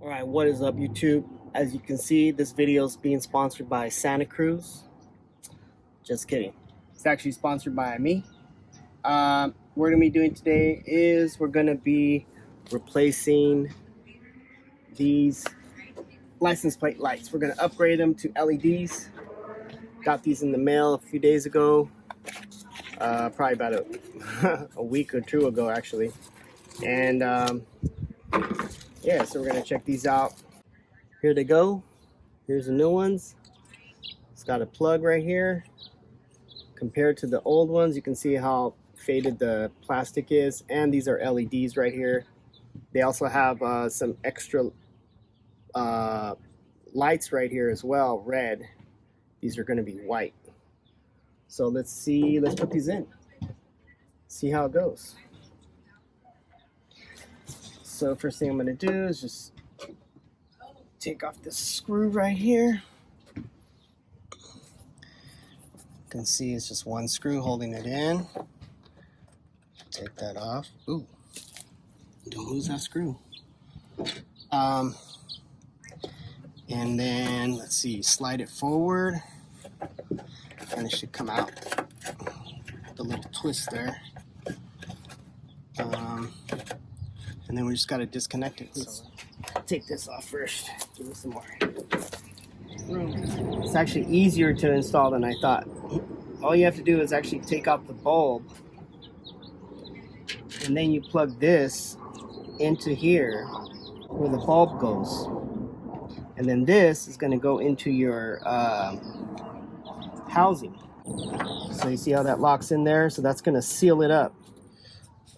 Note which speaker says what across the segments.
Speaker 1: Alright, what is up YouTube? As you can see, this video is being sponsored by Santa Cruz. Just kidding. It's actually sponsored by me. What we're going to be doing today is we're going to be replacing these license plate lights. We're going to upgrade them to LEDs. Got these in the mail a few days ago. Probably about a week or two ago actually. And yeah, so we're going to check these out. Here they go. Here's the new ones. It's got a plug right here. Compared to the old ones, you can see how faded the plastic is. And these are LEDs right here. They also have some extra lights right here as well, red. These are going to be white. So let's put these in. See how it goes. So first thing I'm going to do is just take off this screw right here. You can see it's just one screw holding it in. Take that off. Ooh, don't lose that screw. And then let's see, slide it forward, and it should come out. The little twist there. And then we just got to disconnect it. So take this off first. Give me some more room. It's actually easier to install than I thought. All you have to do is actually take out the bulb, and then you plug this into here where the bulb goes, and then this is going to go into your housing. So you see how that locks in there? So that's going to seal it up.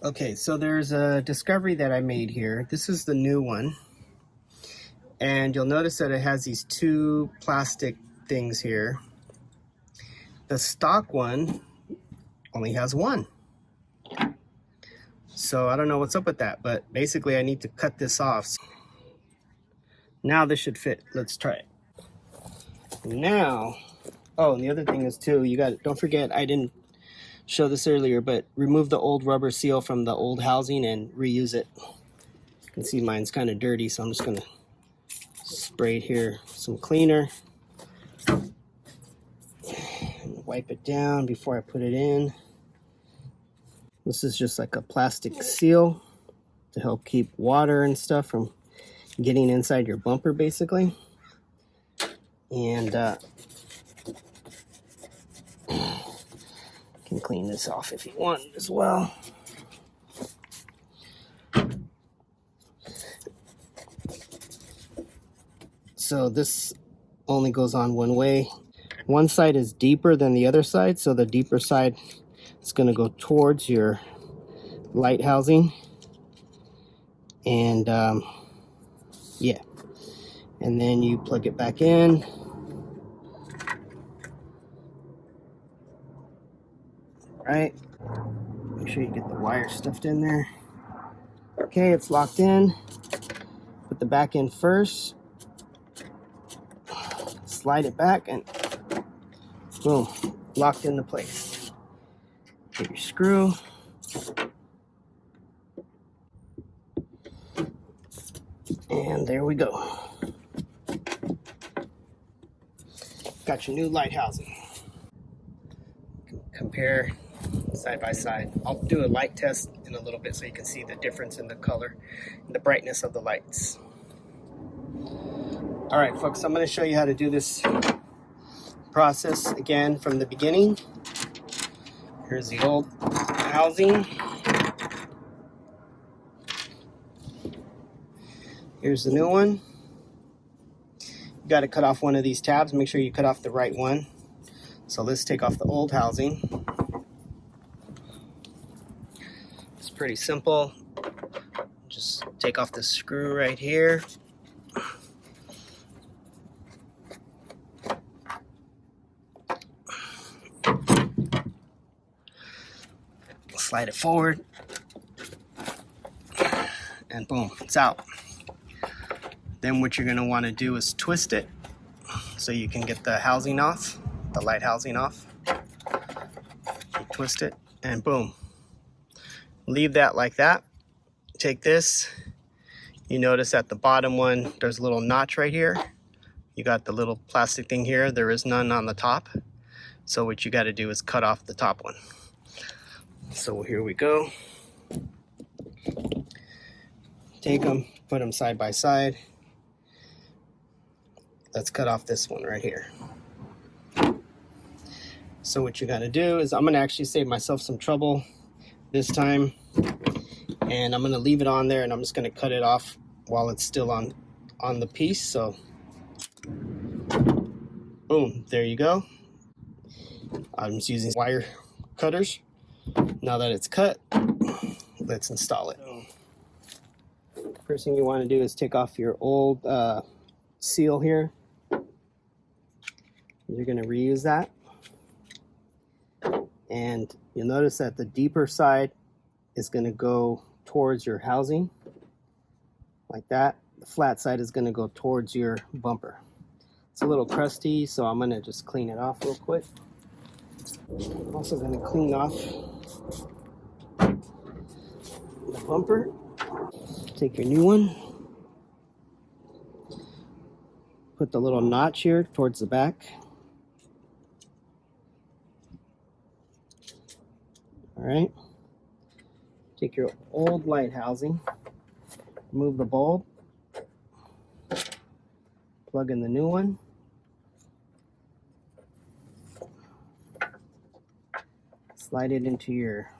Speaker 1: Okay, so there's a discovery that I made here. This is the new one. And you'll notice that it has these two plastic things here. The stock one only has one. So I don't know what's up with that, but basically I need to cut this off. Now this should fit. Let's try it. Now, oh, and the other thing is too, don't forget, I didn't show this earlier, but remove the old rubber seal from the old housing and reuse it. You can see mine's kind of dirty, so I'm just gonna spray it here, some cleaner, and wipe it down before I put it in. This is just like a plastic seal to help keep water and stuff from getting inside your bumper, basically. And you can clean this off if you want as well. So this only goes on one way. One side is deeper than the other side, so the deeper side is going to go towards your light housing. And yeah, and then you plug it back in. Right, make sure you get the wire stuffed in there. Okay, it's locked in. Put the back in first. Slide it back and boom, locked into place. Get your screw. And there we go. Got your new light housing. Compare side by side. I'll do a light test in a little bit so you can see the difference in the color and the brightness of the lights. All right, folks, I'm going to show you how to do this process again from the beginning. Here's the old housing. Here's the new one. You got to cut off one of these tabs. Make sure you cut off the right one. So let's take off the old housing. It's pretty simple. Just take off the screw right here. Slide it forward. And boom, it's out. Then what you're going to want to do is twist it so you can get the housing off, the light housing off. You twist it and boom. Leave that like that. Take this, You notice at the bottom one, there's a little notch right here. You got the little plastic thing here. There is none on the top. So what you got to do is cut off the top one. So here we go. Take them, put them side by side. Let's cut off this one right here. So what you got to do is I'm going to actually save myself some trouble this time. And I'm going to leave it on there, and I'm just going to cut it off while it's still on the piece. So boom, there you go. I'm just using wire cutters. Now that it's cut, let's install it. First thing you want to do is take off your old seal here. You're going to reuse that. And you'll notice that the deeper side is going to go towards your housing, like that. The flat side is going to go towards your bumper. It's a little crusty, so I'm going to just clean it off real quick. I'm also going to clean off the bumper. Take your new one, put the little notch here towards the back. All right, take your old light housing, remove the bulb, plug in the new one. Slide it into your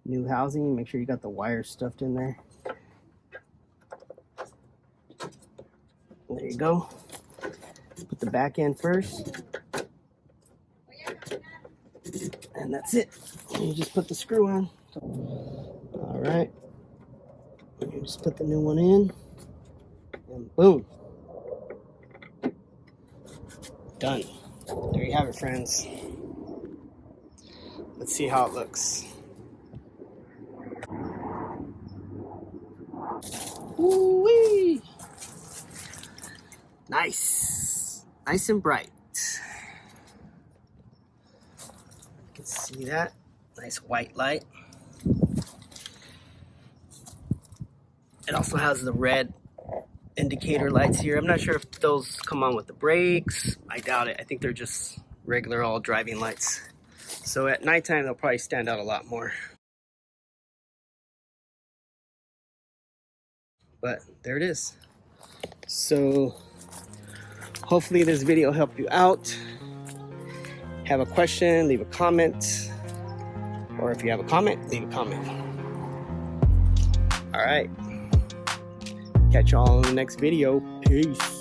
Speaker 1: new housing. Make sure you got the wires stuffed in there. There you go. Put the back end first. And that's it. You just put the screw on. All right. You just put the new one in. And boom. Done. There you have it, friends. Let's see how it looks. Woo-wee! Nice. Nice and bright. You can see that. Nice white light. It also has the red indicator lights here. I'm not sure if those come on with the brakes. I doubt it. I think they're just regular all driving lights. So at nighttime, they'll probably stand out a lot more. But there it is. So hopefully this video helped you out. Have a question, leave a comment. Or if you have a comment, leave a comment. All right. Catch y'all in the next video. Peace.